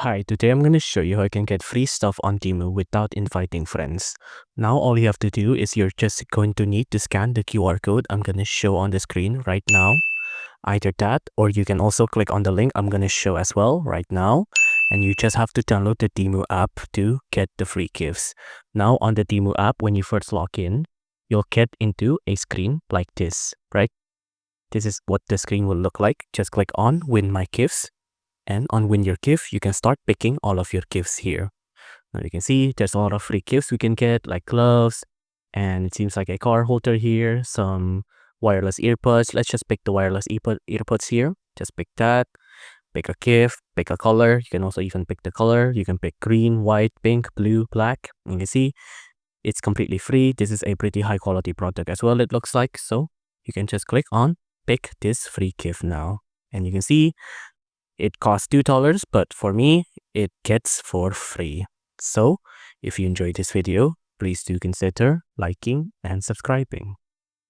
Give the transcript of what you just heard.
Hi, today I'm going to show you how you can get free stuff on Temu without inviting friends. Now all you have to do is you're just going to need to scan the QR code I'm going to show on the screen right now. Either that or you can also click on the link I'm going to show as well right now. And you just have to download the Temu app to get the free gifts. Now on the Temu app, when you first log in, you'll get into a screen like this, right? This is what the screen will look like. Just click on Win My Gifts. And on Win Your Gift, you can start picking all of your gifts here. Now you can see there's a lot of free gifts we can get, like gloves, and it seems like a car holder here, some wireless earbuds. Let's just pick the wireless earbuds here. Just pick that. Pick a gift, pick a color. You can also even pick the color. You can pick green, white, pink, blue, black. You can see it's completely free. This is a pretty high quality product as well, it looks like. So you can just click on pick this free gift now. And you can see it costs $2, but for me, it gets for free. So if you enjoyed this video, please do consider liking and subscribing.